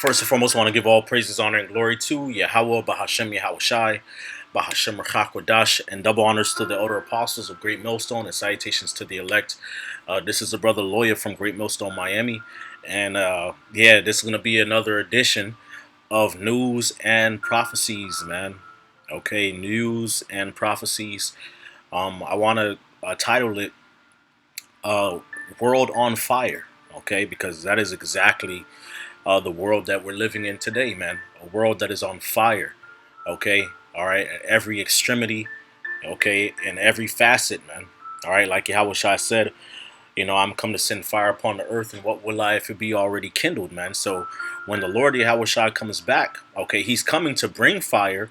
First and foremost, I want to give all praises, honor, and glory to Yahweh, Bahashem, Yahushai, Bahashem, Rachak, and double honors to the elder apostles of Great Millstone, and salutations to the elect. This is the brother Lawyer from Great Millstone, Miami. And this is going to be another edition of News and Prophecies, man. Okay, News and Prophecies. I want to title it World on Fire, okay, because that is exactly the world that we're living in today, man. A world that is on fire, okay? All right, at every extremity, okay, in every facet, man. All right, like Yahweh Shai said, I'm come to send fire upon the earth, and what will I if it be already kindled, man? So when the Lord Yahweh Shai comes back, okay, he's coming to bring fire,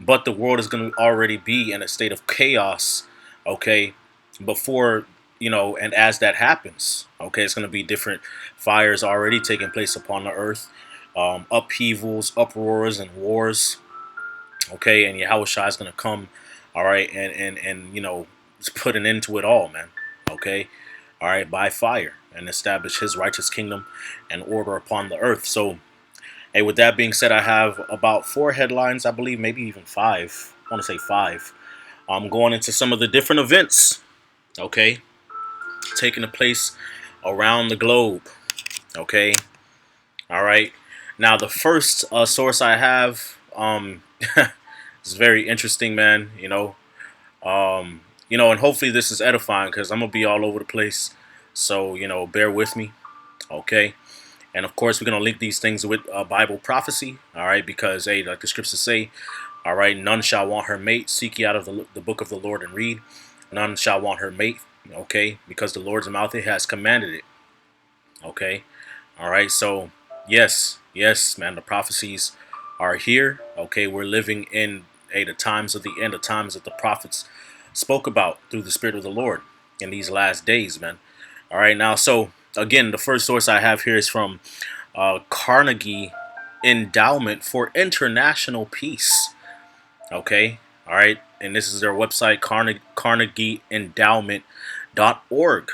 but the world is going to already be in a state of chaos, okay, before, and as that happens, okay, it's going to be different fires already taking place upon the earth, upheavals, uproars, and wars, okay, and Yahweh Shai is going to come, all right, and put an end to it all, man, okay, all right, by fire, and establish his righteous kingdom and order upon the earth. So, hey, with that being said, I have about 4 headlines, I believe, maybe even 5. I want to say 5. I'm going into some of the different events, okay, taking place around the globe, okay. All right. Now, the first source I have is very interesting, man. And hopefully this is edifying because I'm gonna be all over the place. So bear with me, okay. And of course, we're gonna link these things with Bible prophecy, all right, because hey, like the scriptures say, all right, none shall want her mate. Seek ye out of the book of the Lord and read. None shall want her mate, okay, because the Lord's mouth has commanded it, okay. All right, so yes, man, the prophecies are here. Okay, we're living in the times of the end, the times that the prophets spoke about through the Spirit of the Lord in these last days, man. All right, now, so again, the first source I have here is from Carnegie Endowment for International Peace. Okay, all right, and this is their website, carnegieendowment.org.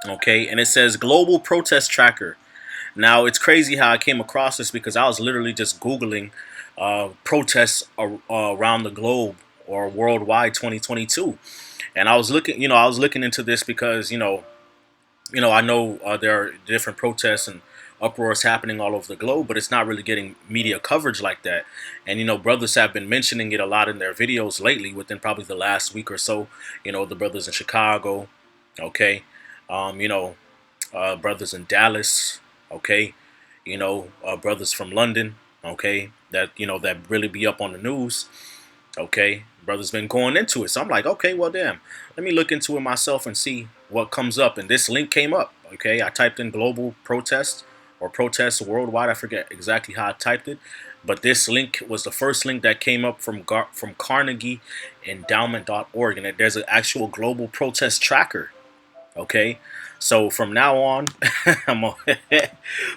Okay, and it says Global Protest Tracker. Now, it's crazy how I came across this because I was literally just Googling protests around the globe or worldwide 2022. And I was looking into this because, I know there are different protests and uproars happening all over the globe, but it's not really getting media coverage like that. And, brothers have been mentioning it a lot in their videos lately within probably the last week or so. The brothers in Chicago, okay, brothers in Dallas, okay, brothers from London, okay, that really be up on the news, okay, brothers been going into it. So I'm like, okay, well, damn, let me look into it myself and see what comes up. And this link came up, okay. I typed in global protest or protests worldwide. I forget exactly how I typed it, but this link was the first link that came up from carnegieendowment.org, and there's an actual global protest tracker. Okay, so from now on, I'm gonna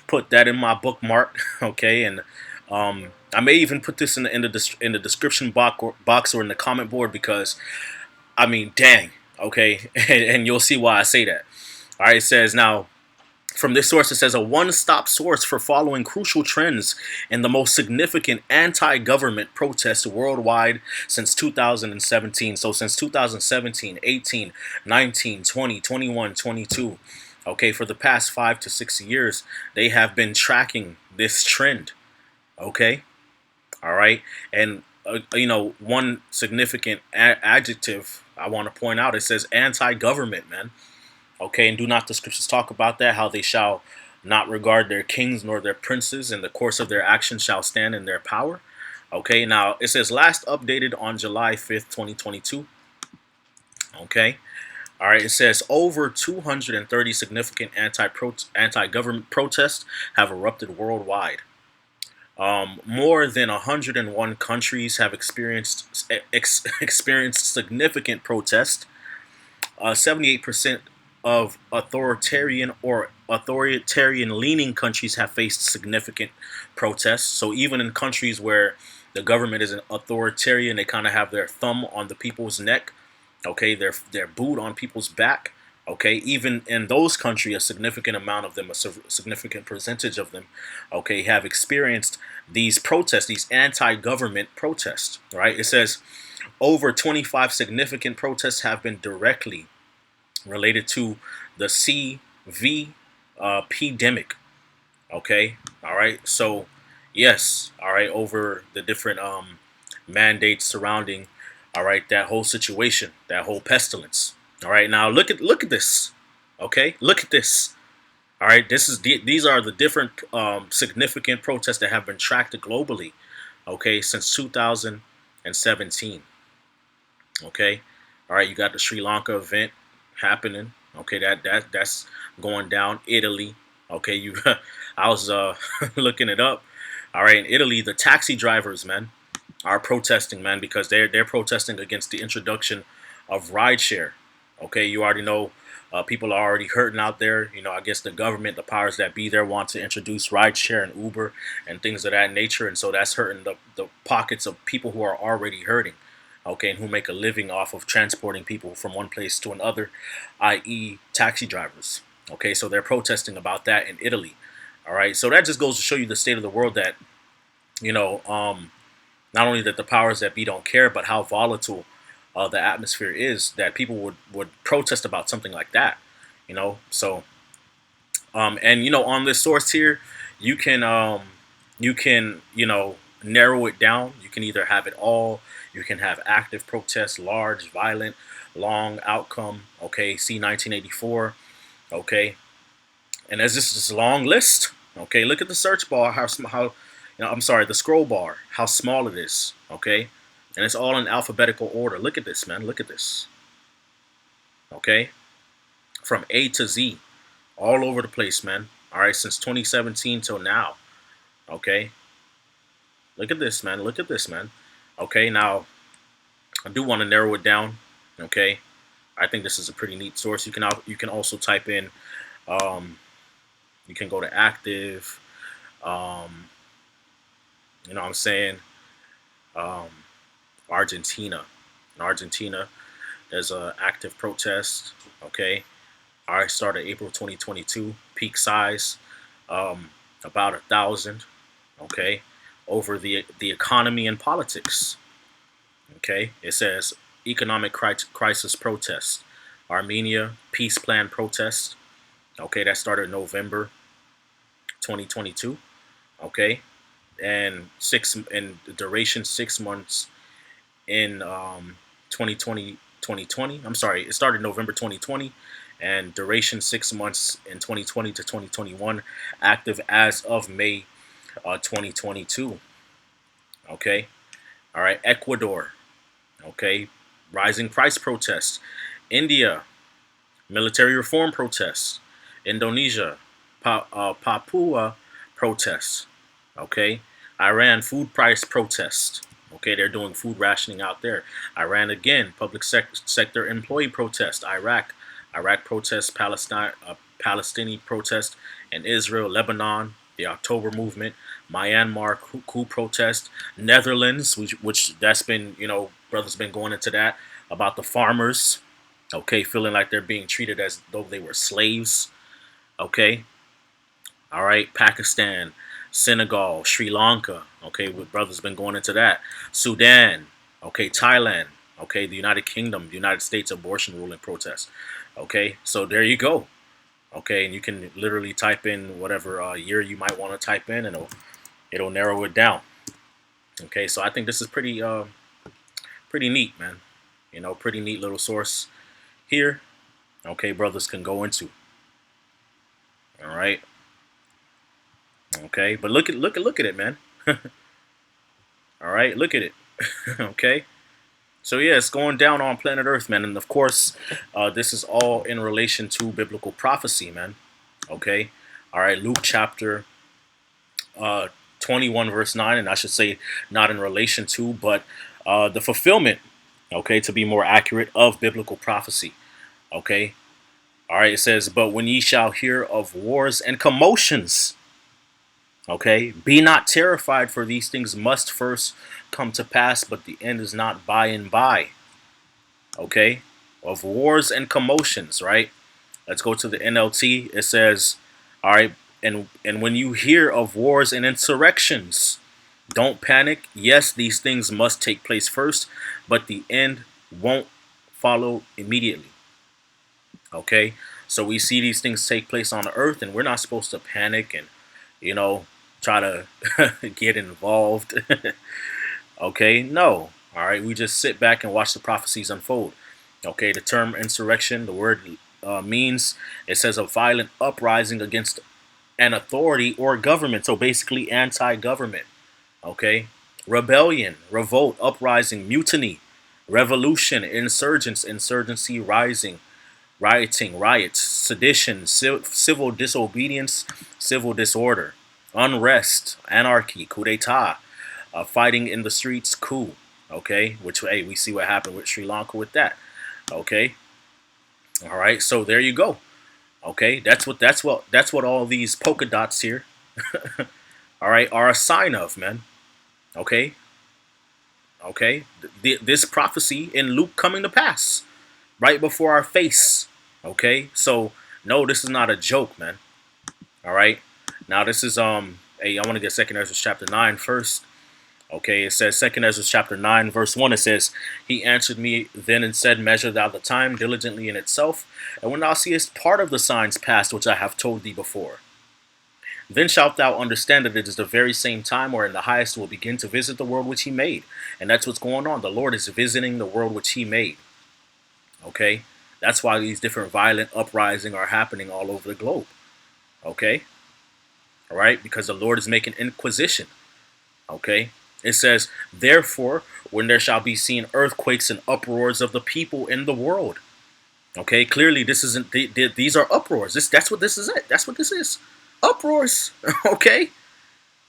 put that in my bookmark. Okay, and I may even put this in the description box or in the comment board because I mean, dang. Okay, and you'll see why I say that. All right, it says now. From this source, it says a one-stop source for following crucial trends in the most significant anti-government protests worldwide since 2017. So since 2017, 18, 19, 20, 21, 22. Okay, for the past 5 to 6 years, they have been tracking this trend. Okay, all right. And, one significant adjective I want to point out, it says anti-government, man. Okay, and do not the scriptures talk about that, how they shall not regard their kings nor their princes, and the course of their actions shall stand in their power. Okay, now it says last updated on July 5th, 2022. Okay, all right, it says over 230 significant anti-government protests have erupted worldwide. More than 101 countries have experienced significant protest. 78% of authoritarian leaning countries have faced significant protests. So even in countries where the government is an authoritarian, they kind of have their thumb on the people's neck. Okay, their boot on people's back. Okay, even in those countries, a significant amount of them, a significant percentage of them, okay, have experienced these protests, these anti-government protests. Right? It says over 25 significant protests have been directly related to the CV pandemic. Okay, all right. So, yes, all right, over the different mandates surrounding, all right, that whole situation, that whole pestilence. All right, now look at this. Okay, look at this. All right, these are the different significant protests that have been tracked globally. Okay, since 2017. Okay, all right, you got the Sri Lanka event happening. Okay, that's going down. Italy. Okay, you. I was looking it up. All right, in Italy, the taxi drivers, man, are protesting, man, because they're protesting against the introduction of rideshare. Okay, you already know people are already hurting out there. You know, I guess the government, the powers that be there, want to introduce rideshare and Uber and things of that nature, and so that's hurting the pockets of people who are already hurting. Okay, and who make a living off of transporting people from one place to another, i.e., taxi drivers. Okay, so they're protesting about that in Italy. All right, so that just goes to show you the state of the world that you know. Not only that the powers that be don't care, but how volatile the atmosphere is that people would protest about something like that. So and on this source here, you can narrow it down. You can either have it all. You can have active protests, large, violent, long outcome. Okay, see 1984. Okay, and as this long list. Okay, look at the search bar. I'm sorry, the scroll bar. How small it is. Okay, and it's all in alphabetical order. Look at this, man. Look at this. Okay, from A to Z, all over the place, man. All right, since 2017 till now. Okay, look at this, man. Look at this, man. Okay, now I do want to narrow it down. Okay, I think this is a pretty neat source. You can also type in. Um, you can go to active. Um, you know what I'm saying? Um, Argentina. In Argentina, there's a active protest. Okay, I started April 2022. Peak size, um, about 1,000. Okay, over the economy and politics. Okay, it says economic crisis protest. Armenia peace plan protest. Okay, that started November 2022. Okay, and in duration 6 months in 2020. I'm sorry, it started November 2020 and duration 6 months in 2020 to 2021, active as of May 2022. Okay, all right, Ecuador. Okay, rising price protests. India, military reform protests. Indonesia, Papua protests. Okay, Iran, food price protests. Okay, they're doing food rationing out there. Iran again, public sector employee protest. Iraq protests. Palestinian protest. And Israel, Lebanon, the October movement. Myanmar coup protest. Netherlands, which that's been brothers been going into that about the farmers. Okay, feeling like they're being treated as though they were slaves. Okay, all right, Pakistan, Senegal, Sri Lanka. Okay, brothers been going into that. Sudan. Okay, Thailand. Okay, the United Kingdom, the United States abortion ruling protest. Okay, so there you go. Okay, and you can literally type in whatever year you might want to type in, and it'll narrow it down. Okay, so I think this is pretty neat, man. Pretty neat little source here. Okay, brothers can go into. All right. Okay, but look at it, man. All right, look at it. Okay, so yeah, it's going down on planet Earth, man, and of course, this is all in relation to biblical prophecy, man. Okay, all right, Luke chapter uh, 21, verse 9, and I should say not in relation to, but the fulfillment. Okay, to be more accurate, of biblical prophecy. Okay, all right, it says, "But when ye shall hear of wars and commotions." Okay, be not terrified, for these things must first come to pass, but the end is not by and by. Okay, of wars and commotions, right? Let's go to the NLT. It says, all right, and when you hear of wars and insurrections, don't panic. Yes, these things must take place first, but the end won't follow immediately. Okay? So we see these things take place on the earth, and we're not supposed to panic and, you know, try to get involved. Okay? No. All right? We just sit back and watch the prophecies unfold. Okay? The term insurrection, the word means, it says a violent uprising against an authority or government. So basically, anti government. Okay? Rebellion, revolt, uprising, mutiny, revolution, insurgents, insurgency, rising, rioting, riots, sedition, civil disobedience, civil disorder, unrest, anarchy, coup d'etat, fighting in the streets, coup. Okay, which hey, we see what happened with Sri Lanka with that. Okay, all right, so there you go. Okay, that's what all these polka dots here, all right, are a sign of, man. Okay, okay, this prophecy in Luke coming to pass right before our face. Okay, so no, this is not a joke, man. All right, now this is hey, I want to get Second Ezra chapter 9 first. Okay, it says Second Ezra chapter 9 verse 1. It says, "He answered me then and said, Measure thou the time diligently in itself, and when thou seest part of the signs past which I have told thee before, then shalt thou understand that it is the very same time wherein the highest will begin to visit the world which he made." And that's what's going on. The Lord is visiting the world which he made. Okay, that's why these different violent uprisings are happening all over the globe. Okay, all right, because the Lord is making inquisition. Okay, it says, "Therefore, when there shall be seen earthquakes and uproars of the people in the world." Okay, clearly this isn't. These are uproars. That's what this is. That's what this is. Uproars. Okay,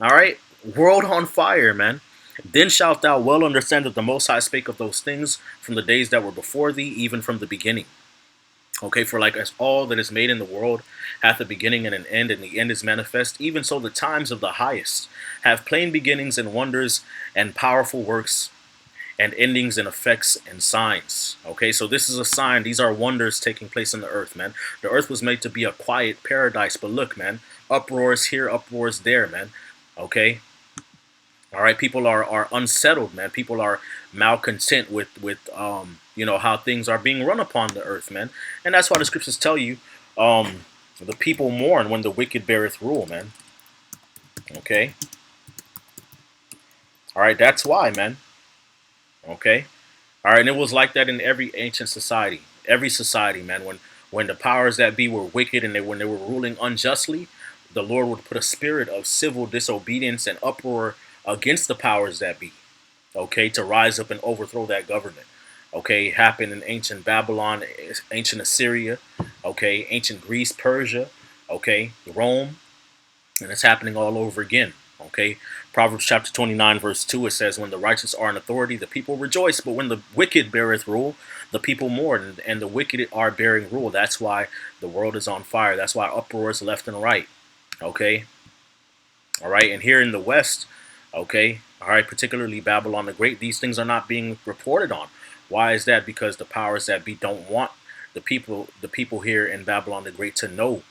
all right. World on fire, man. Then shalt thou well understand that the Most High spake of those things from the days that were before thee, even from the beginning. Okay, for like as all that is made in the world hath a beginning and an end, and the end is manifest, even so the times of the highest have plain beginnings and wonders and powerful works and endings and effects and signs. Okay, so this is a sign. These are wonders taking place on the earth, man. The earth was made to be a quiet paradise, but look, man, uproars here, uproars there, man. Okay, all right, people are unsettled, man. People are malcontent with how things are being run upon the earth, man. And that's why the scriptures tell you, the people mourn when the wicked beareth rule, man. Okay, all right, that's why, man. Okay, all right, and it was like that in every ancient society, every society, man. When the powers that be were wicked and when they were ruling unjustly, the Lord would put a spirit of civil disobedience and uproar against the powers that be. Okay, to rise up and overthrow that government. Okay, it happened in ancient Babylon, ancient Assyria, okay, ancient Greece, Persia, okay, Rome, and it's happening all over again. Okay, Proverbs chapter 29, verse 2, it says, "When the righteous are in authority, the people rejoice, but when the wicked beareth rule, the people mourn," and the wicked are bearing rule. That's why the world is on fire. That's why uproars left and right. Okay, all right, and here in the West, okay, all right, particularly Babylon the Great, these things are not being reported on. Why is that? Because the powers that be don't want the people here in Babylon the Great to know,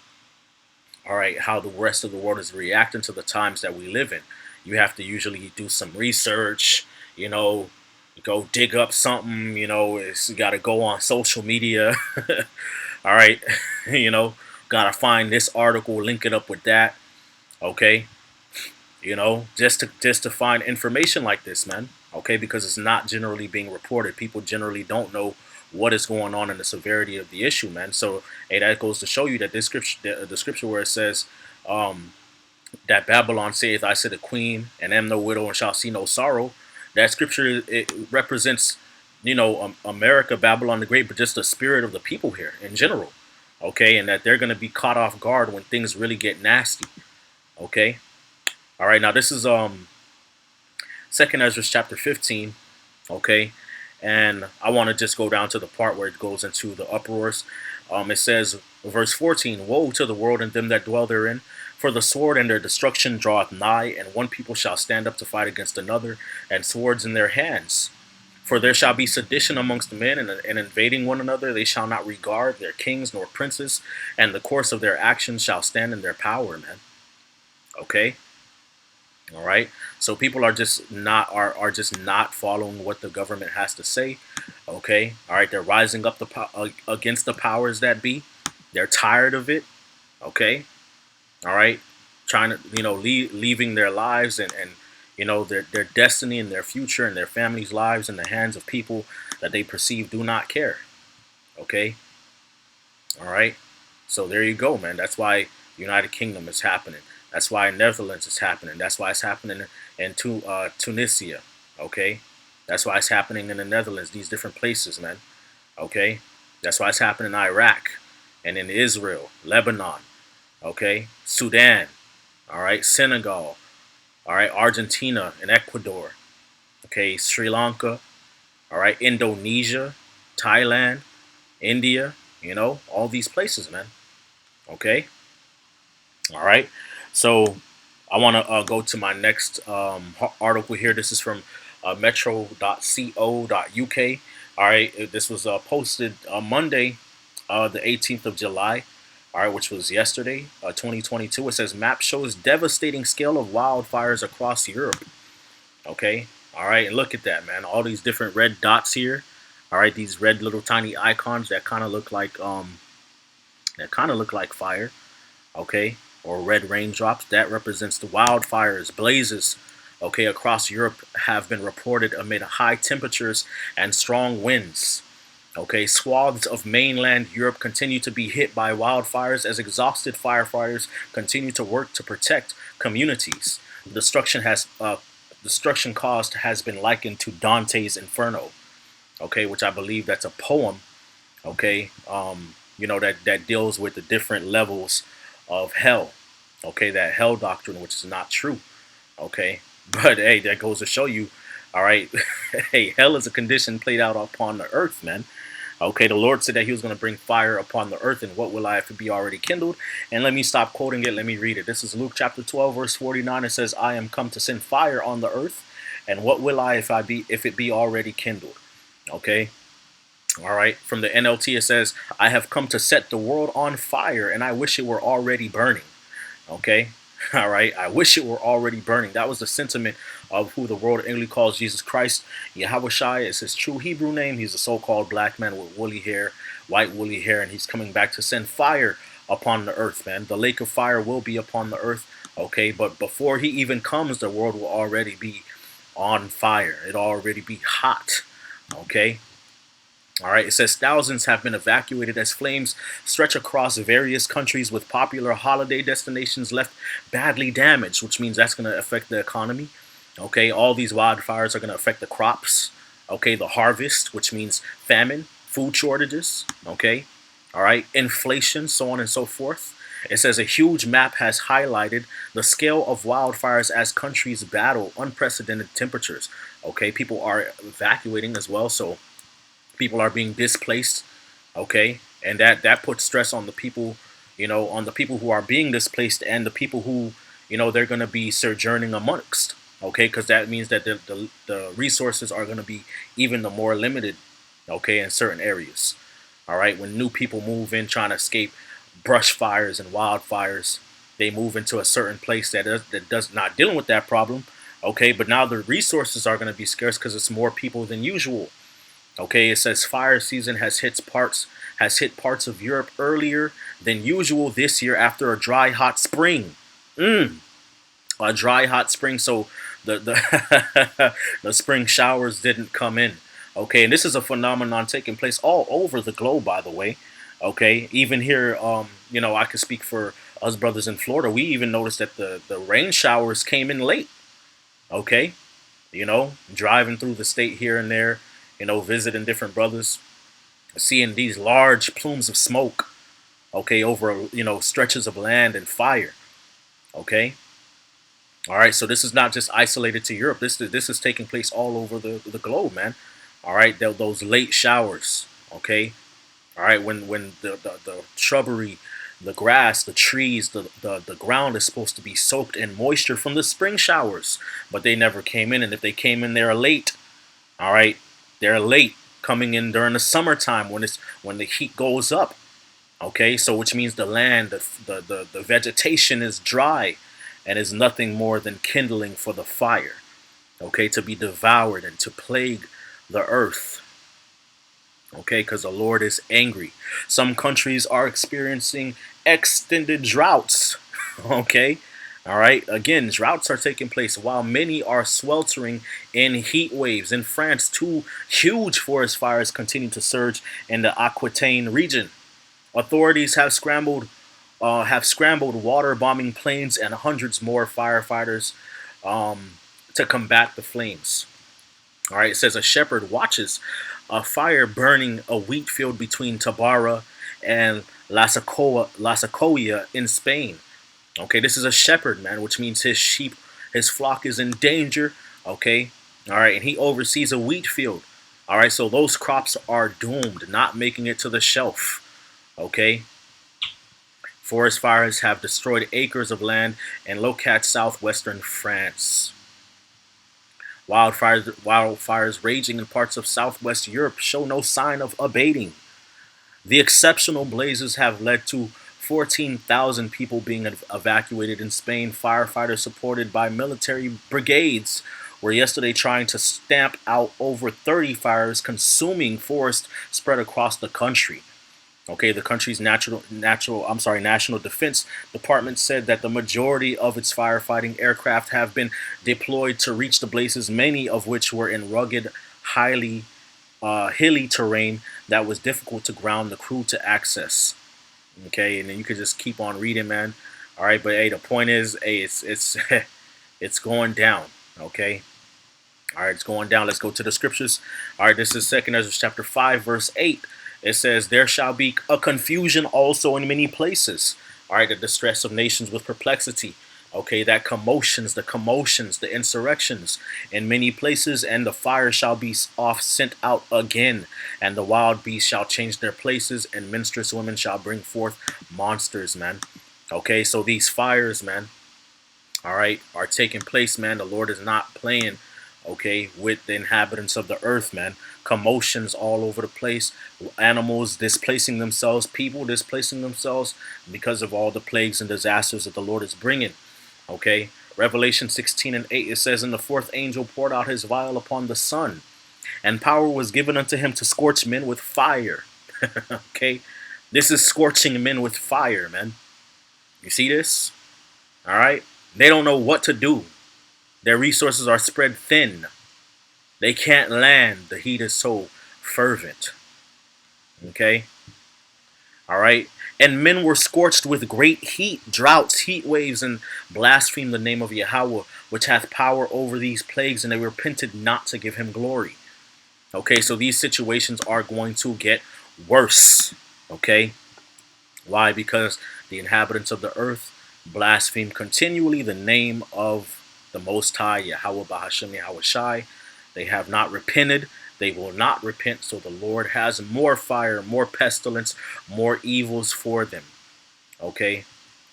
all right, how the rest of the world is reacting to the times that we live in. You have to usually do some research, you know, go dig up something, it's got to go on social media. All right, you know, got to find this article, link it up with that. Okay, just to find information like this, man. Okay, because it's not generally being reported. People generally don't know what is going on and the severity of the issue, man. So, hey, that goes to show you that this scripture, the scripture where it says, that Babylon saith, "I sit a queen, and am no widow, and shall see no sorrow." That scripture, it represents, America, Babylon the Great, but just the spirit of the people here in general. Okay, and that they're going to be caught off guard when things really get nasty. Okay. All right, now this is Second Ezra chapter 15, okay, and I want to just go down to the part where it goes into the uproars. It says, verse 14: "Woe to the world and them that dwell therein, for the sword and their destruction draweth nigh, and one people shall stand up to fight against another, and swords in their hands. For there shall be sedition amongst the men, and invading one another. They shall not regard their kings nor princes, and the course of their actions shall stand in their power, man. Okay, all right. So people are just not following what the government has to say. Okay, all right. They're rising up against the powers that be. They're tired of it. Okay, all right, trying to leaving their lives and their destiny and their future and their families' lives in the hands of people that they perceive do not care. Okay, all right. So there you go, man. That's why United Kingdom is happening. That's why Netherlands is happening. That's why it's happening in Tunisia. Okay, that's why it's happening in the Netherlands. These different places, man. Okay, that's why it's happening in Iraq and in Israel, Lebanon. Okay, Sudan. All right, Senegal. All right, Argentina and Ecuador. Okay, Sri Lanka. All right, Indonesia, Thailand, India. All these places, man. Okay. All right. So I want to go to my next article here. This is from metro.co.uk. All right. This was posted Monday, the 18th of July. All right, which was yesterday, 2022. It says map shows devastating scale of wildfires across Europe. Okay. All right. And look at that, man. All these different red dots here. All right. These red little tiny icons that kind of look like fire. Okay, or red raindrops. That represents the wildfires, blazes, okay, across Europe have been reported amid high temperatures and strong winds. Okay, swaths of mainland Europe continue to be hit by wildfires as exhausted firefighters continue to work to protect communities. Destruction caused has been likened to Dante's Inferno. Okay, which I believe that's a poem. Okay, that deals with the different levels of hell. Okay, that hell doctrine, which is not true. Okay, but hey, that goes to show you. All right, hey, hell is a condition played out upon the earth, man. Okay, the Lord said that He was going to bring fire upon the earth, and what will I have to be already kindled? And let me stop quoting it. Let me read it. This is Luke chapter 12, verse 49. It says, "I am come to send fire on the earth, and what will I if it be already kindled?" Okay. All right. From the NLT, it says, "I have come to set the world on fire, and I wish it were already burning." Okay. All right. I wish it were already burning. That was the sentiment of who the world English calls Jesus Christ. Yahushua is his true Hebrew name. He's a so-called black man with woolly hair, white woolly hair, and he's coming back to send fire upon the earth, man. The lake of fire will be upon the earth. Okay. But before he even comes, the world will already be on fire. It'll already be hot. Okay. All right, it says thousands have been evacuated as flames stretch across various countries with popular holiday destinations left badly damaged, which means that's going to affect the economy. Okay, all these wildfires are going to affect the crops. Okay, the harvest, which means famine, food shortages. Okay, all right, inflation, so on and so forth. It says a huge map has highlighted the scale of wildfires as countries battle unprecedented temperatures. Okay, people are evacuating as well, so people are being displaced. Okay, and that puts stress on the people, on the people who are being displaced and the people who they're going to be sojourning amongst. Okay, because that means that the resources are going to be even the more limited. Okay, in certain areas. All right, when new people move in trying to escape brush fires and wildfires, they move into a certain place that does not dealing with that problem. Okay, but now the resources are going to be scarce because it's more people than usual. Okay, it says fire season has hit parts of Europe earlier than usual this year after a dry, hot spring. A dry, hot spring. So the the spring showers didn't come in. Okay, and this is a phenomenon taking place all over the globe, by the way. Okay, even here, I could speak for us brothers in Florida. We even noticed that the rain showers came in late. Okay, driving through the state here and there, visiting different brothers, seeing these large plumes of smoke, okay, over, stretches of land and fire, okay? All right, so this is not just isolated to Europe. This is taking place all over the globe, man. All right, those late showers, okay? All right, when the shrubbery, the grass, the trees, the ground is supposed to be soaked in moisture from the spring showers, but they never came in. And if they came in there late, all right, They're late coming in during the summertime when the heat goes up. Okay, so which means the land, the vegetation is dry and is nothing more than kindling for the fire, okay, to be devoured and to plague the earth, okay, because the Lord is angry. Some countries are experiencing extended droughts, okay. All right, again, droughts are taking place while many are sweltering in heat waves. In France, two huge forest fires continue to surge in the Aquitaine region. Authorities have scrambled water bombing planes and hundreds more firefighters um, to combat the flames. All right, it says a shepherd watches a fire burning a wheat field between Tabara and Lasacoia in Spain. Okay, this is a shepherd, man, which means his sheep, his flock is in danger. Okay, all right, and he oversees a wheat field. All right, so those crops are doomed, not making it to the shelf. Okay, forest fires have destroyed acres of land in Locat, southwestern France. Wildfires raging in parts of southwest Europe show no sign of abating. The exceptional blazes have led to 14,000 people being evacuated in Spain. Firefighters supported by military brigades were yesterday trying to stamp out over 30 fires consuming forest spread across the country. Okay, the country's National Defense Department said that the majority of its firefighting aircraft have been deployed to reach the blazes, many of which were in rugged, highly hilly terrain that was difficult to ground the crew to access. Okay, and then you could just keep on reading, man. All right, but hey, the point is, hey, it's it's going down. Okay, all right, it's going down. Let's go to the scriptures. All right, this is Second Ezra chapter 5, verse 8. It says, "There shall be a confusion also in many places." All right, the distress of nations with perplexity. Okay, that commotions, the insurrections in many places, and the fire shall be off sent out again, and the wild beasts shall change their places, and minstrous women shall bring forth monsters, man. Okay, so these fires, man, all right, are taking place, man. The Lord is not playing, okay, with the inhabitants of the earth, man. Commotions all over the place, animals displacing themselves, people displacing themselves because of all the plagues and disasters that the Lord is bringing. Okay, Revelation 16 and 8, it says, "And the fourth angel poured out his vial upon the sun, and power was given unto him to scorch men with fire." Okay, this is scorching men with fire, man. You see this? All right, they don't know what to do. Their resources are spread thin. They can't land. The heat is so fervent. Okay, all right. "And men were scorched with great heat, droughts, heat waves, and blasphemed the name of Yahweh, which hath power over these plagues, and they repented not to give him glory." Okay, so these situations are going to get worse. Okay, why? Because the inhabitants of the earth blaspheme continually the name of the Most High, Yahweh Bahashem Yahweh Shai. They have not repented. They will not repent. So the Lord has more fire, more pestilence, more evils for them. Okay.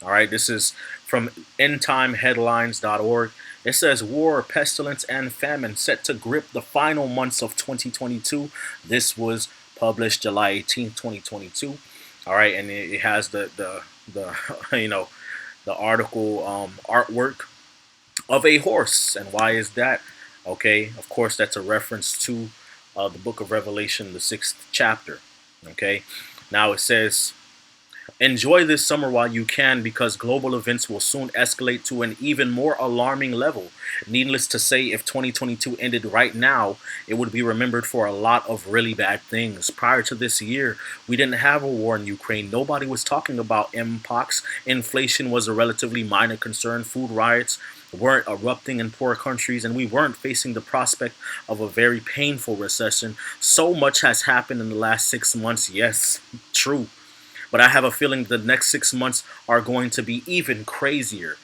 All right. This is from endtimeheadlines.org. It says, "War, pestilence, and famine set to grip the final months of 2022. This was published July 18th, 2022. All right. And it has the the article artwork of a horse. And why is that? Okay, of course, that's a reference to the book of Revelation, the 6th chapter. Okay, now it says, "Enjoy this summer while you can, because global events will soon escalate to an even more alarming level. Needless to say, if 2022 ended right now, it would be remembered for a lot of really bad things. Prior to this year, we didn't have a war in Ukraine. Nobody was talking about mpox. Inflation was a relatively minor concern. Food riots weren't erupting in poor countries, and we weren't facing the prospect of a very painful recession. So much has happened in the last 6 months. Yes, true. But I have a feeling the next 6 months are going to be even crazier.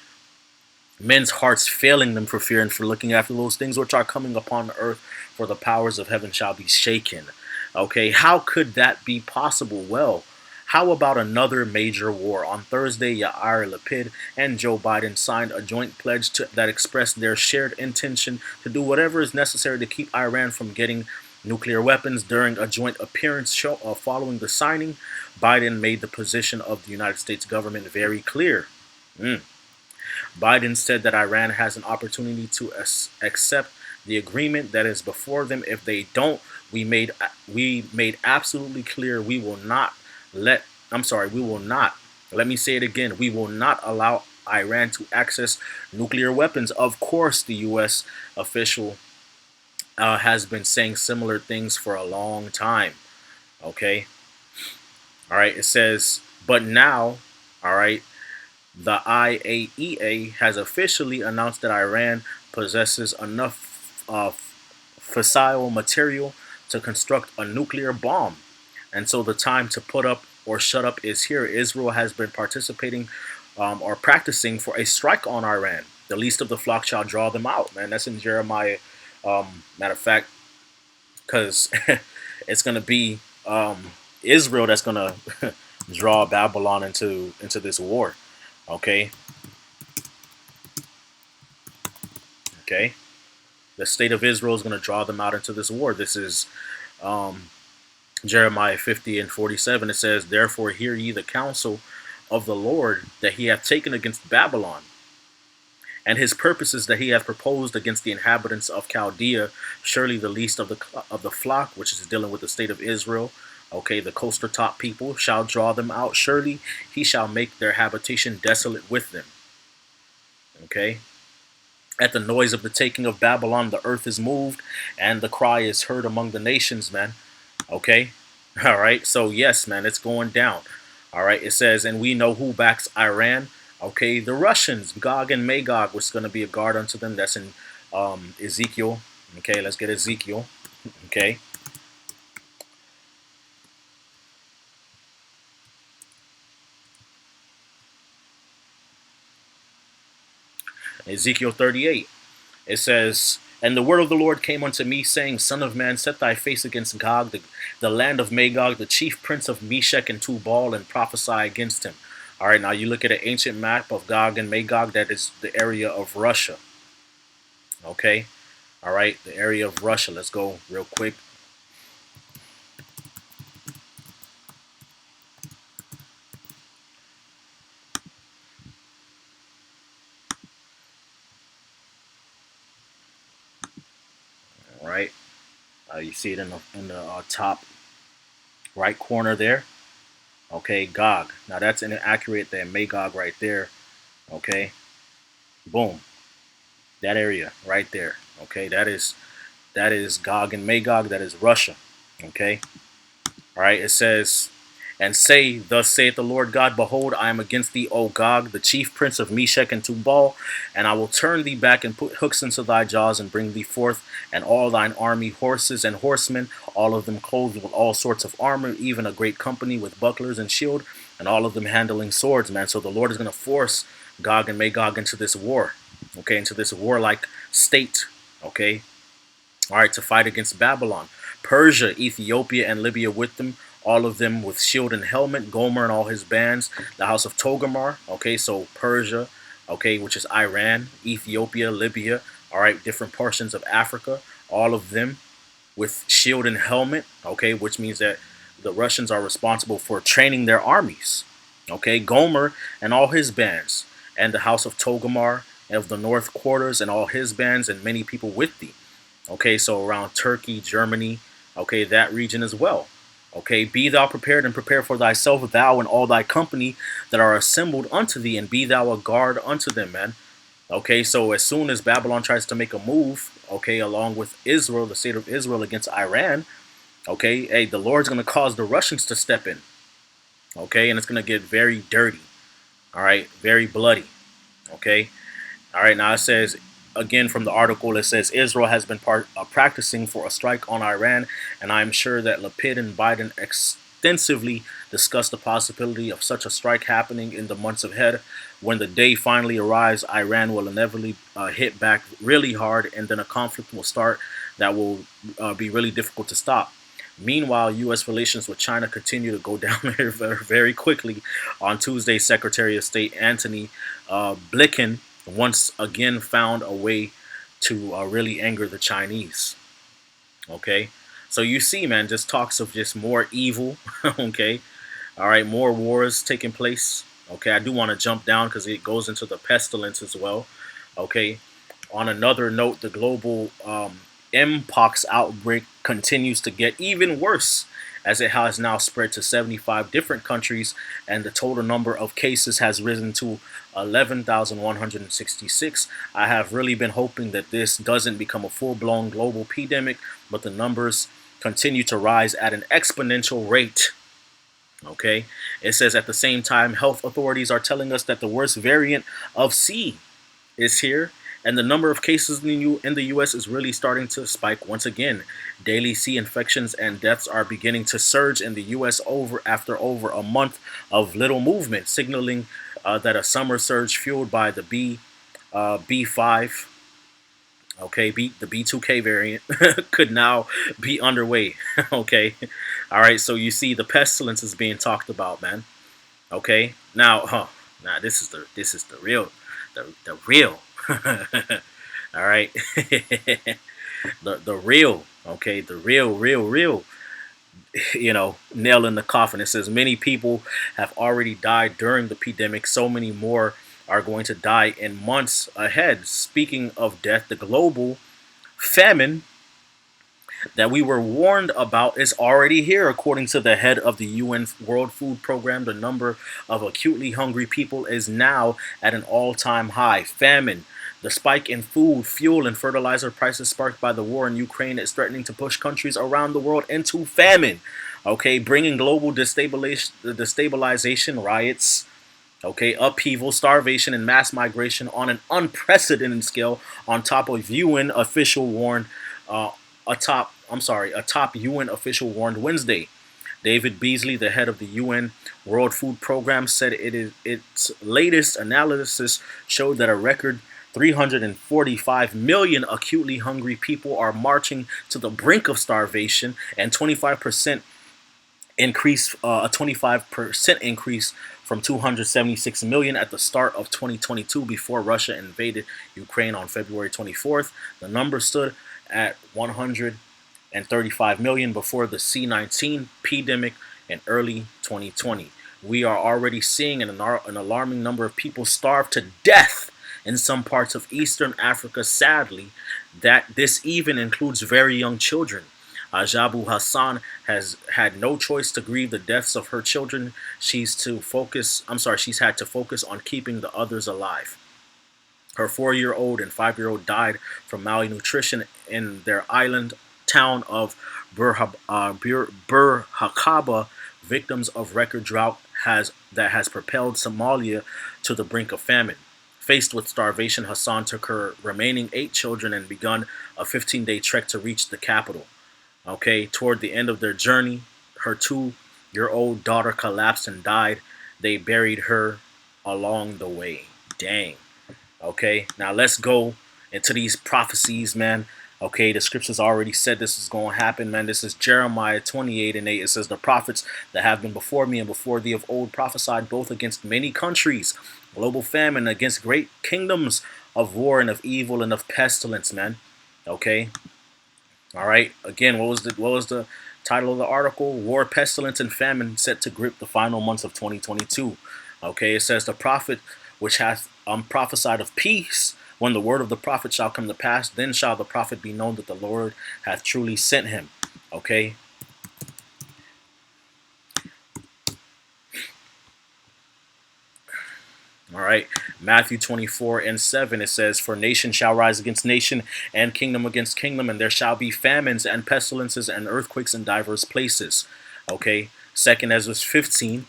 Men's hearts failing them for fear and for looking after those things which are coming upon the earth, for the powers of heaven shall be shaken." Okay, how could that be possible? Well, how about another major war? On Thursday, Yair Lapid and Joe Biden signed a joint pledge that expressed their shared intention to do whatever is necessary to keep Iran from getting nuclear weapons. During a joint appearance following the signing, Biden made the position of the United States government very clear. Mm. Biden said that Iran has an opportunity to accept the agreement that is before them. If they don't, we made absolutely clear we will not let. I'm sorry, we will not. Let me say it again. We will not allow Iran to access nuclear weapons. Of course, the U.S. official has been saying similar things for a long time. Okay, all right. It says, but now, all right, the IAEA has officially announced that Iran possesses enough fissile material to construct a nuclear bomb. And so the time to put up or shut up is here. Israel has been participating or practicing for a strike on Iran. The least of the flock shall draw them out, man. That's in Jeremiah. Matter of fact, because it's going to be Israel that's going to draw Babylon into this war. Okay, okay. The state of Israel is going to draw them out into this war. This is um, Jeremiah 50 and 47. It says, therefore hear ye the counsel of the Lord that he hath taken against Babylon, and his purposes that he hath proposed against the inhabitants of Chaldea. Surely the least of the flock, which is dealing with the state of Israel, okay, the coaster top people, shall draw them out. Surely he shall make their habitation desolate with them. Okay. At the noise of the taking of Babylon, the earth is moved, and the cry is heard among the nations, man. Okay? All right. So, yes, man, it's going down. All right. It says, and we know who backs Iran. Okay. The Russians, Gog and Magog, was going to be a guard unto them. That's in Ezekiel. Okay. Let's get Ezekiel. Okay. Ezekiel 38. It says, and the word of the Lord came unto me, saying, Son of man, set thy face against Gog, the land of Magog, the chief prince of Meshech and Tubal, and prophesy against him. All right, now you look at an ancient map of Gog and Magog, that is the area of Russia. Okay, all right, the area of Russia. Let's go real quick. All right, you see it in the top right corner there. Okay, Gog. Now that's inaccurate. That Magog right there. Okay, boom, that area right there. Okay, that is Gog and Magog. That is Russia. Okay. All right. It says, and say, thus saith the Lord God, behold, I am against thee, O Gog, the chief prince of Meshech and Tubal, and I will turn thee back and put hooks into thy jaws and bring thee forth, and all thine army, horses and horsemen, all of them clothed with all sorts of armor, even a great company with bucklers and shield, and all of them handling swords, man. So the Lord is going to force Gog and Magog into this war, okay, into this warlike state, okay, all right, to fight against Babylon. Persia, Ethiopia, and Libya with them, all of them with shield and helmet. Gomer and all his bands. The house of Togarmah, okay, so Persia, okay, which is Iran, Ethiopia, Libya, all right, different portions of Africa, all of them with shield and helmet, okay, which means that the Russians are responsible for training their armies, okay. Gomer and all his bands, and the house of Togarmah of the north quarters and all his bands, and many people with thee. Okay, so around Turkey, Germany, okay, that region as well. Okay, be thou prepared and prepare for thyself, thou and all thy company that are assembled unto thee, and be thou a guard unto them, man. Okay, so as soon as Babylon tries to make a move, okay, along with Israel, the state of Israel against Iran, okay, hey, the Lord's going to cause the Russians to step in, okay, and it's going to get very dirty, all right, very bloody, okay. All right, now it says, again from the article, it says Israel has been practicing for a strike on Iran, and I'm sure that Lapid and Biden extensively discussed the possibility of such a strike happening in the months ahead. When the day finally arrives, Iran will inevitably hit back really hard, and then a conflict will start that will be really difficult to stop. Meanwhile, U.S. relations with China continue to go down very quickly. On Tuesday, Secretary of State Antony Blinken once again found a way to really anger the Chinese. Okay, So you see, man, just talks of just more evil. Okay. All right, more wars taking place. Okay, I do want to jump down because it goes into the pestilence as well. Okay, on another note, the global mpox outbreak continues to get even worse as it has now spread to 75 different countries, and the total number of cases has risen to 11,166. I have really been hoping that this doesn't become a full-blown global pandemic, but the numbers continue to rise at an exponential rate. Okay, it says at the same time, health authorities are telling us that the worst variant of C is here, and the number of cases in the U.S. is really starting to spike once again. Daily C infections and deaths are beginning to surge in the U.S. over a month of little movement, signaling that a summer surge fueled by the B5, okay, the B2K variant could now be underway. Okay, all right. So you see, the pestilence is being talked about, man. Okay, now this is the real, the real. All right, the real. Okay, the real. Nail in the coffin. It says many people have already died during the pandemic. So many more are going to die in months ahead. Speaking of death, the global famine that we were warned about is already here. According to the head of the UN World Food Program, the number of acutely hungry people is now at an all-time high. Famine, the spike in food, fuel, and fertilizer prices sparked by the war in Ukraine is threatening to push countries around the world into famine. Okay, bringing global destabilization, riots, okay, upheaval, starvation, and mass migration on an unprecedented scale. On top of UN official warned, uh, a top UN official warned Wednesday. David Beasley, the head of the UN World Food Program, said its latest analysis showed that a record 345 million acutely hungry people are marching to the brink of starvation, and 25% increase, a 25% increase from 276 million at the start of 2022 before Russia invaded Ukraine on February 24th. The number stood at 135 million before the C-19 pandemic in early 2020. We are already seeing an alarming number of people starve to death in some parts of Eastern Africa. Sadly, that this even includes very young children. Ajabu Hassan has had no choice to grieve the deaths of her children. She's had to focus on keeping the others alive. Her 4-year-old and 5-year-old died from malnutrition in their island town of Burhakaba, victims of record drought that has propelled Somalia to the brink of famine. Faced with starvation, Hassan took her remaining 8 children and begun a 15-day trek to reach the capital. Okay, toward the end of their journey, her 2-year-old daughter collapsed and died. They buried her along the way. Dang. Okay, now let's go into these prophecies, man. Okay, the scriptures already said this is going to happen, man. This is Jeremiah 28:8. It says, the prophets that have been before me and before thee of old prophesied both against many countries, global famine, against great kingdoms of war and of evil and of pestilence, man. Okay. All right. Again, what was the title of the article? War, pestilence, and famine set to grip the final months of 2022. Okay, it says the prophet which hath prophesied of peace. When the word of the prophet shall come to pass, then shall the prophet be known that the Lord hath truly sent him. Okay. All right. Matthew 24:7, it says, for nation shall rise against nation, and kingdom against kingdom, and there shall be famines and pestilences and earthquakes in diverse places. Okay. 2 Ezra 15.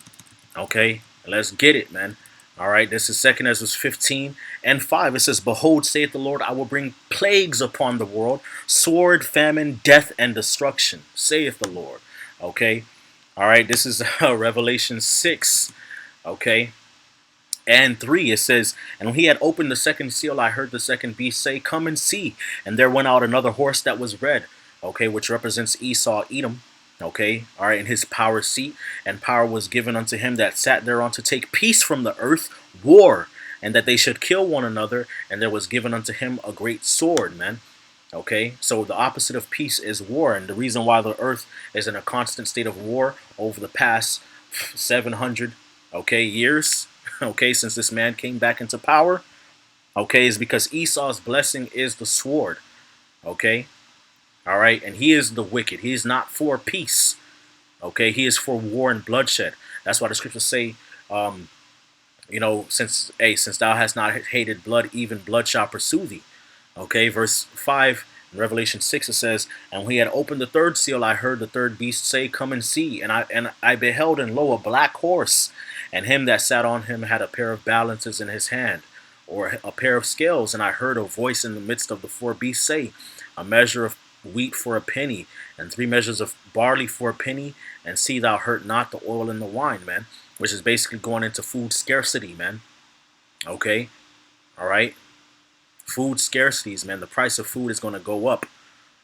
Okay. Let's get it, man. All right, this is 2 Ezra 15:5. It says, behold, saith the Lord, I will bring plagues upon the world, sword, famine, death, and destruction, saith the Lord. Okay. All right, this is Revelation 6. Okay. And 3, it says, and when he had opened the second seal, I heard the second beast say, come and see. And there went out another horse that was red, okay, which represents Esau, Edom. Okay, all right, in his power seat, and power was given unto him that sat thereon to take peace from the earth, war, and that they should kill one another, and there was given unto him a great sword, man. Okay, so the opposite of peace is war, and the reason why the earth is in a constant state of war over the past 700, okay, years, okay, since this man came back into power, okay, is because Esau's blessing is the sword, okay, all right, and he is the wicked. He is not for peace, okay, he is for war and bloodshed. That's why the scriptures say, um, since thou hast not hated blood, even blood shall pursue thee. Okay, verse 5 in Revelation 6 it says, and when he had opened the third seal, I heard the third beast say, come and see. And I beheld, and lo, a black horse, and him that sat on him had a pair of balances in his hand, or a pair of scales. And I heard a voice in the midst of the four beasts say, a measure of wheat for a penny, and 3 measures of barley for a penny, and see thou hurt not the oil and the wine, man. Which is basically going into food scarcity, man. Okay, all right. Food scarcities, man. The price of food is going to go up.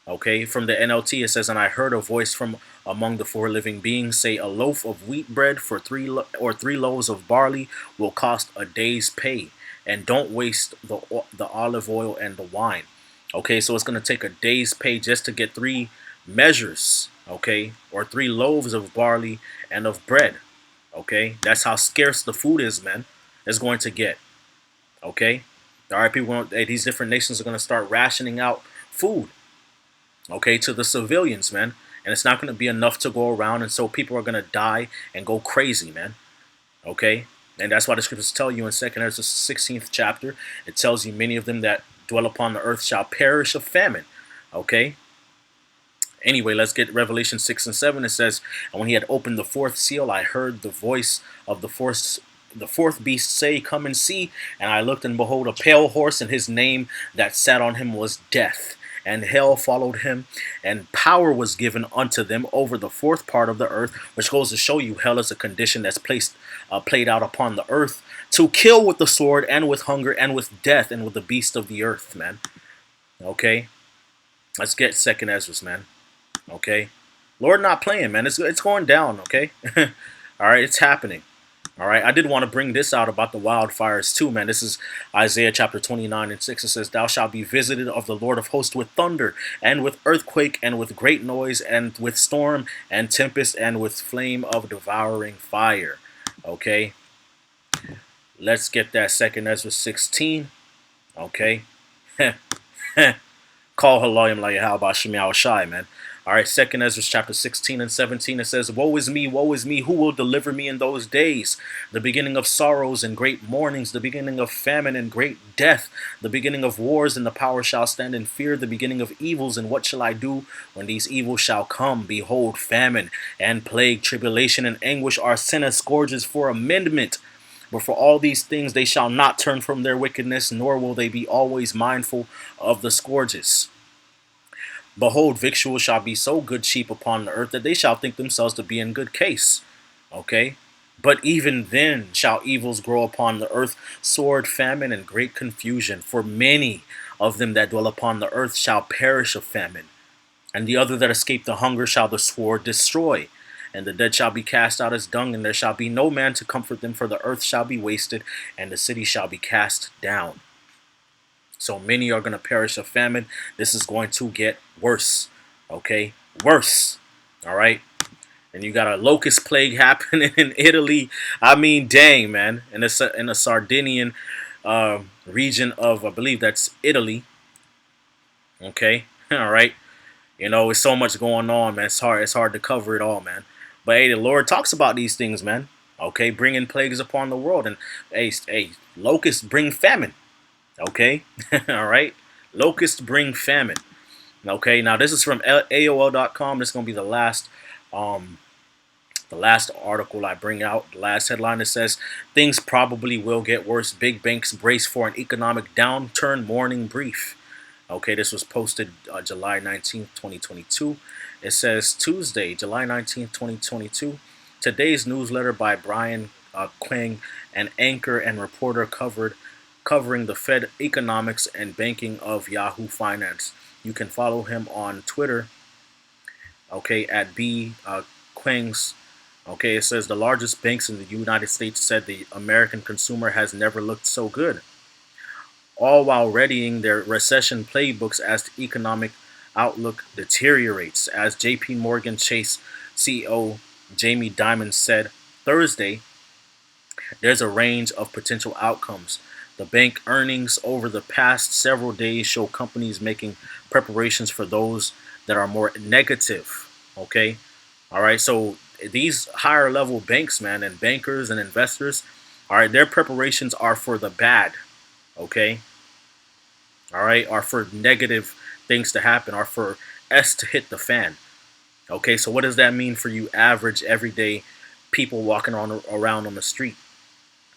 Okay, from the NLT it says, and I heard a voice from among the four living beings say, a loaf of wheat bread for 3 loaves of barley will cost a day's pay, and don't waste the olive oil and the wine. Okay, so it's going to take a day's pay just to get 3 measures, okay, or 3 loaves of barley and of bread. Okay, that's how scarce the food is, man. It's going to get. Okay, all right, these different nations are going to start rationing out food, okay, to the civilians, man. And it's not going to be enough to go around, and so people are going to die and go crazy, man. Okay, and that's why the scriptures tell you in 2nd Ezra 16th chapter, it tells you many of them that dwell upon the earth shall perish of famine. Okay. Anyway, let's get Revelation 6 and 7. It says, and when he had opened the fourth seal, I heard the voice of the fourth beast say, come and see. And I looked, and behold, a pale horse, and his name that sat on him was Death. And hell followed him, and power was given unto them over the fourth part of the earth, which goes to show you hell is a condition that's played out upon the earth, to kill with the sword, and with hunger, and with death, and with the beast of the earth, man. Okay, let's get Second Ezra, man. Okay, Lord not playing, man. It's going down. Okay, all right, it's happening. All right, I did want to bring this out about the wildfires too, man. This is Isaiah chapter 29 and 6. It says, thou shalt be visited of the Lord of hosts with thunder, and with earthquake, and with great noise, and with storm, and tempest, and with flame of devouring fire. Okay, let's get that Second Ezra 16. Okay, call Halayim la Yahweh Shemiah Shai, man. All right, Second Ezra chapter 16 and 17, it says, woe is me, who will deliver me in those days? The beginning of sorrows and great mournings, the beginning of famine and great death, the beginning of wars, and the power shall stand in fear, the beginning of evils, and what shall I do when these evils shall come? Behold, famine and plague, tribulation and anguish are sent as scourges for amendment. But for all these things they shall not turn from their wickedness, nor will they be always mindful of the scourges. Behold, victuals shall be so good cheap upon the earth that they shall think themselves to be in good case. Okay? But even then shall evils grow upon the earth, sword, famine, and great confusion. For many of them that dwell upon the earth shall perish of famine. And the other that escape the hunger shall the sword destroy. And the dead shall be cast out as dung, and there shall be no man to comfort them, for the earth shall be wasted, and the city shall be cast down. So many are going to perish of famine. This is going to get worse. Okay? Worse. All right? And you got a locust plague happening in Italy. I mean, dang, man. In the Sardinian region of, I believe that's Italy. Okay? All right? It's so much going on, man. It's hard to cover it all, man. But hey, the Lord talks about these things, man. Okay? Bringing plagues upon the world. And hey, locusts bring famine. Okay, all right. Locusts bring famine. Okay, now this is from AOL.com. This is gonna be the last article I bring out. The last headline, that says things probably will get worse. Big banks brace for an economic downturn. Morning brief. Okay, this was posted July 19th, 2022. It says Tuesday, July 19th, 2022. Today's newsletter by Brian Quang, an anchor and reporter covering the Fed economics and banking of Yahoo Finance. You can follow him on Twitter, okay, at Quangs. Okay, it says the largest banks in the United States said the American consumer has never looked so good. all while readying their recession playbooks as the economic outlook deteriorates. As JP Morgan Chase CEO Jamie Dimon said Thursday, there's a range of potential outcomes. The bank earnings over the past several days show companies making preparations for those that are more negative. Okay. All right. So these higher level banks, man, and bankers and investors, all right, their preparations are for the bad. Okay. All right. Are for negative things to happen, are for S to hit the fan. Okay. So what does that mean for you average everyday people walking on around on the street?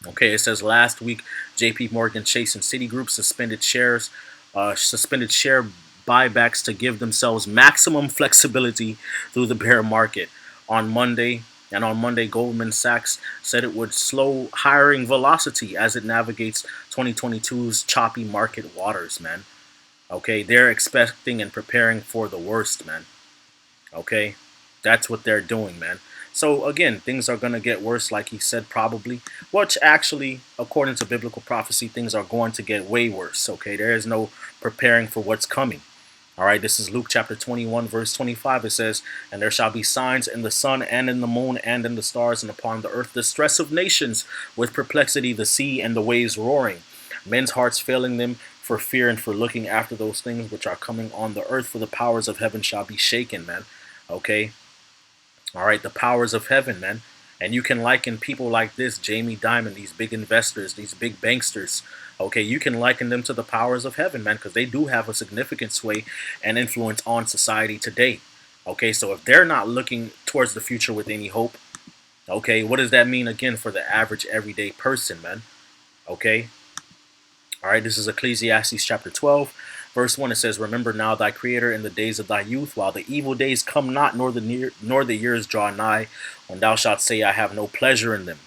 Okay, it says last week, J.P. Morgan Chase and Citigroup suspended share buybacks to give themselves maximum flexibility through the bear market. On Monday, on Monday, Goldman Sachs said it would slow hiring velocity as it navigates 2022's choppy market waters. Man, okay, they're expecting and preparing for the worst, man. Okay, that's what they're doing, man. So again, things are going to get worse, like he said, probably. Which actually, according to biblical prophecy, things are going to get way worse. Okay, there is no preparing for what's coming. All right, this is Luke chapter 21, verse 25. It says, "And there shall be signs in the sun and in the moon and in the stars and upon the earth, the stress of nations with perplexity, the sea and the waves roaring, men's hearts failing them for fear and for looking after those things which are coming on the earth, for the powers of heaven shall be shaken," man. Okay, all right, the powers of heaven, man. And you can liken people like this, Jamie Dimon, these big investors, these big banksters. Okay, you can liken them to the powers of heaven, man, because they do have a significant sway and influence on society today. Okay, so if they're not looking towards the future with any hope, okay, what does that mean again for the average everyday person, man? Okay, all right, this is Ecclesiastes chapter 12, verse 1. It says, "Remember now thy creator in the days of thy youth, while the evil days come not, nor the years draw nigh, when thou shalt say, I have no pleasure in them.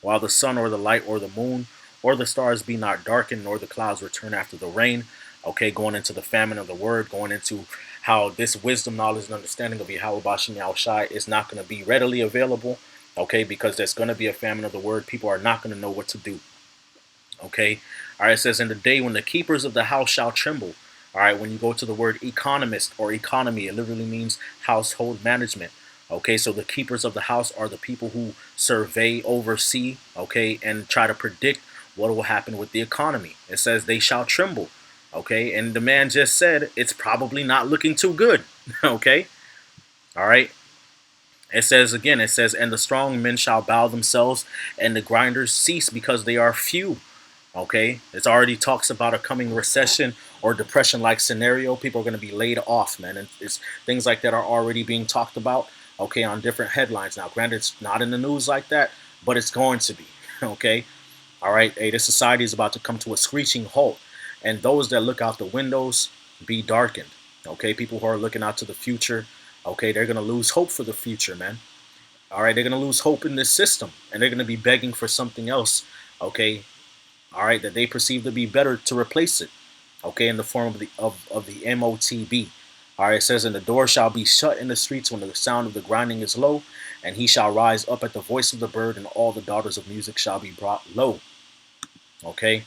While the sun or the light or the moon or the stars be not darkened, nor the clouds return after the rain." Okay, going into the famine of the word, going into how this wisdom, knowledge, and understanding of Yahweh Bashem Yahushai is not going to be readily available. Okay, because there's going to be a famine of the word. People are not going to know what to do. Okay. All right. It says, "In the day when the keepers of the house shall tremble." All right. When you go to the word economist or economy, it literally means household management. Okay. So the keepers of the house are the people who survey, oversee, okay, and try to predict what will happen with the economy. It says they shall tremble. Okay. And the man just said it's probably not looking too good. Okay. All right. It says again, it says, "And the strong men shall bow themselves, and the grinders cease because they are few." Okay, it's already talks about a coming recession or depression like scenario. People are going to be laid off, man, and it's things like that are already being talked about. Okay, on different headlines now. Granted, it's not in the news like that, but it's going to be. Okay, all right. Hey, this society is about to come to a screeching halt, and those that look out the windows be darkened. Okay, people who are looking out to the future. Okay, they're going to lose hope for the future, man. All right, they're going to lose hope in this system, and they're going to be begging for something else. Okay, all right, that they perceive to be better to replace it, okay, in the form of the MOTB. All right, it says, "And the door shall be shut in the streets when the sound of the grinding is low, and he shall rise up at the voice of the bird, and all the daughters of music shall be brought low." Okay,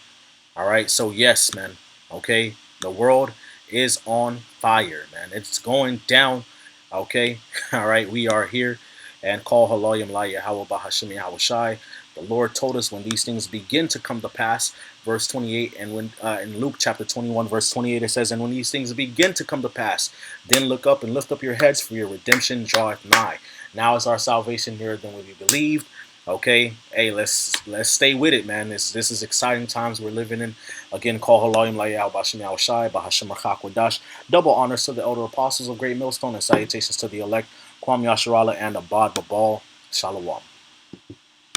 all right, so yes, man, okay, the world is on fire, man. It's going down, okay. All right, we are here, and call Haloyim La Yahweh Bahashim Yahushai. The Lord told us when these things begin to come to pass, verse 28, and when in Luke chapter 21, verse 28, it says, "And when these things begin to come to pass, then look up and lift up your heads, for your redemption draweth nigh. Now is our salvation nearer than we believed." Okay, hey, let's stay with it, man. This is exciting times we're living in. Again, call Haloyim Layal Bashim Shai Bahashim Wadash. Double honors to the elder apostles of Great Millstone and salutations to the elect Kwam Yasharala and Abad Babal. Shalom.